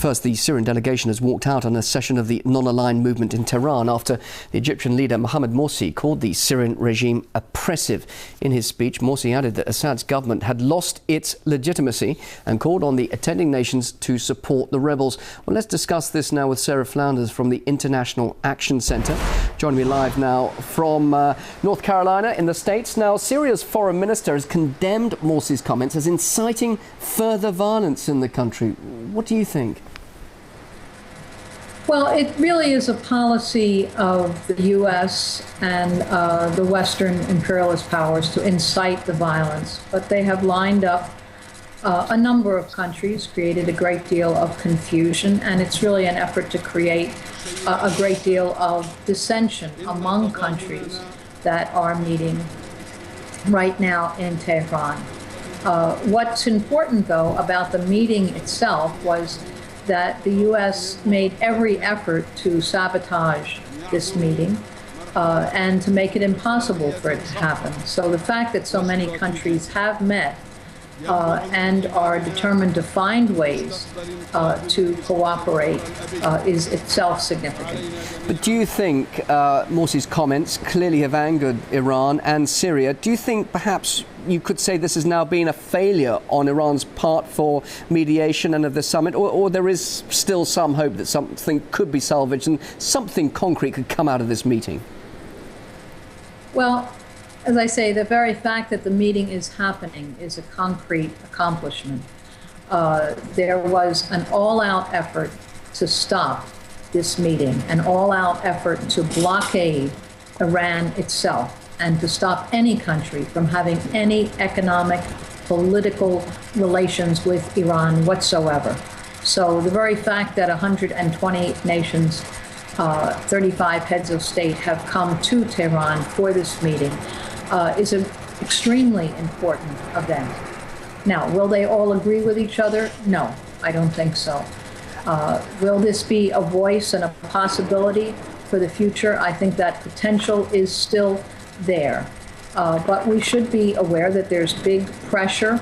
First, the Syrian delegation has walked out on a session of the non-aligned movement in Tehran after the Egyptian leader Mohamed Morsi called the Syrian regime oppressive. In his speech, Morsi added that Assad's government had lost its legitimacy and called on the attending nations to support the rebels. Well, let's discuss this now with Sarah Flounders from the International Action Centre. Joining me live now from North Carolina in the States. Now, Syria's foreign minister has condemned Morsi's comments as inciting further violence in the country. What do you think? Well, it really is a policy of the U.S. and the Western imperialist powers to incite the violence, but they have lined up a number of countries, created a great deal of confusion, and it's really an effort to create a great deal of dissension among countries that are meeting right now in Tehran. What's important, though, about the meeting itself was that the U.S. made every effort to sabotage this meeting and to make it impossible for it to happen. So the fact that so many countries have met and are determined to find ways to cooperate is itself significant. But do you think Morsi's comments clearly have angered Iran and Syria? Do you think perhaps you could say this has now been a failure on Iran's part for mediation and of the summit, or there is still some hope that something could be salvaged and something concrete could come out of this meeting? Well, as I say, the very fact that the meeting is happening is a concrete accomplishment. There was an all-out effort to stop this meeting, an all-out effort to blockade Iran itself and to stop any country from having any economic, political relations with Iran whatsoever. So the very fact that 120 nations, 35 heads of state have come to Tehran for this meeting is an extremely important event. Now, will they all agree with each other? No, I don't think so. Will this be a voice and a possibility for the future? I think that potential is still there. But we should be aware that there's big pressure,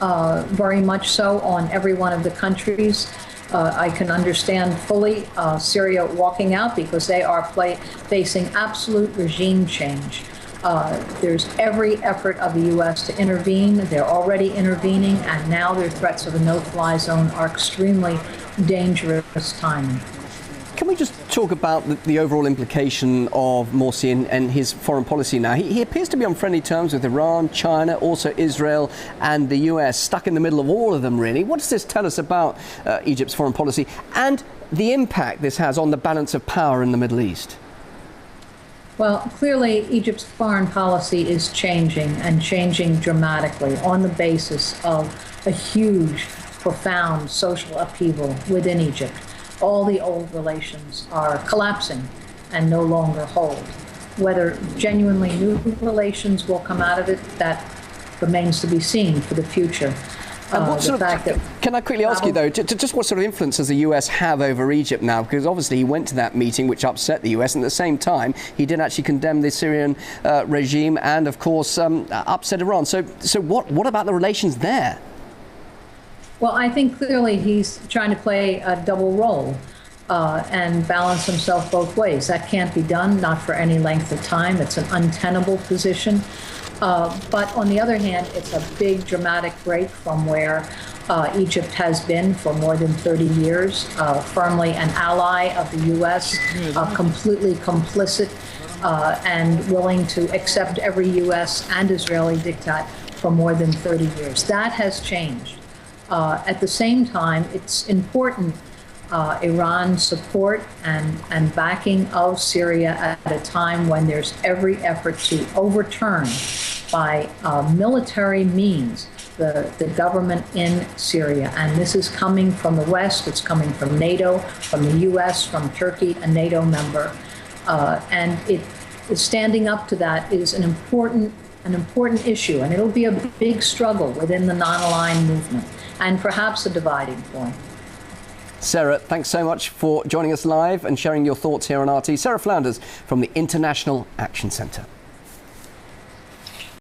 very much so, on every one of the countries. I can understand fully Syria walking out because they are facing absolute regime change. There's every effort of the U.S. to intervene. They're already intervening, and now their threats of a no-fly zone are extremely dangerous timing. Can we just talk about the overall implication of Morsi and his foreign policy now? He appears to be on friendly terms with Iran, China, also Israel and the US, stuck in the middle of all of them, really. What does this tell us about Egypt's foreign policy and the impact this has on the balance of power in the Middle East? Well, clearly, Egypt's foreign policy is changing, and changing dramatically on the basis of a huge, profound social upheaval within Egypt. All the old relations are collapsing and no longer hold. Whether genuinely new relations will come out of it, that remains to be seen for the future. Can I quickly ask you, though, just what sort of influence does the US have over Egypt now? Because obviously he went to that meeting, which upset the US, and at the same time, he did actually condemn the Syrian regime and, of course, upset Iran. So what about the relations there? Well, I think clearly he's trying to play a double role and balance himself both ways. That can't be done, not for any length of time. It's an untenable position. But on the other hand, it's a big dramatic break from where Egypt has been for more than 30 years, firmly an ally of the U.S., completely complicit and willing to accept every U.S. and Israeli diktat for more than 30 years. That has changed. At the same time, it's important Iran's support and backing of Syria at a time when there's every effort to overturn by military means the government in Syria. And this is coming from the West, it's coming from NATO, from the US, from Turkey, a NATO member. And standing up to that is an important issue, and it'll be a big struggle within the non-aligned movement, and perhaps a dividing point. Sarah, thanks so much for joining us live and sharing your thoughts here on RT. Sarah Flounders from the International Action Centre.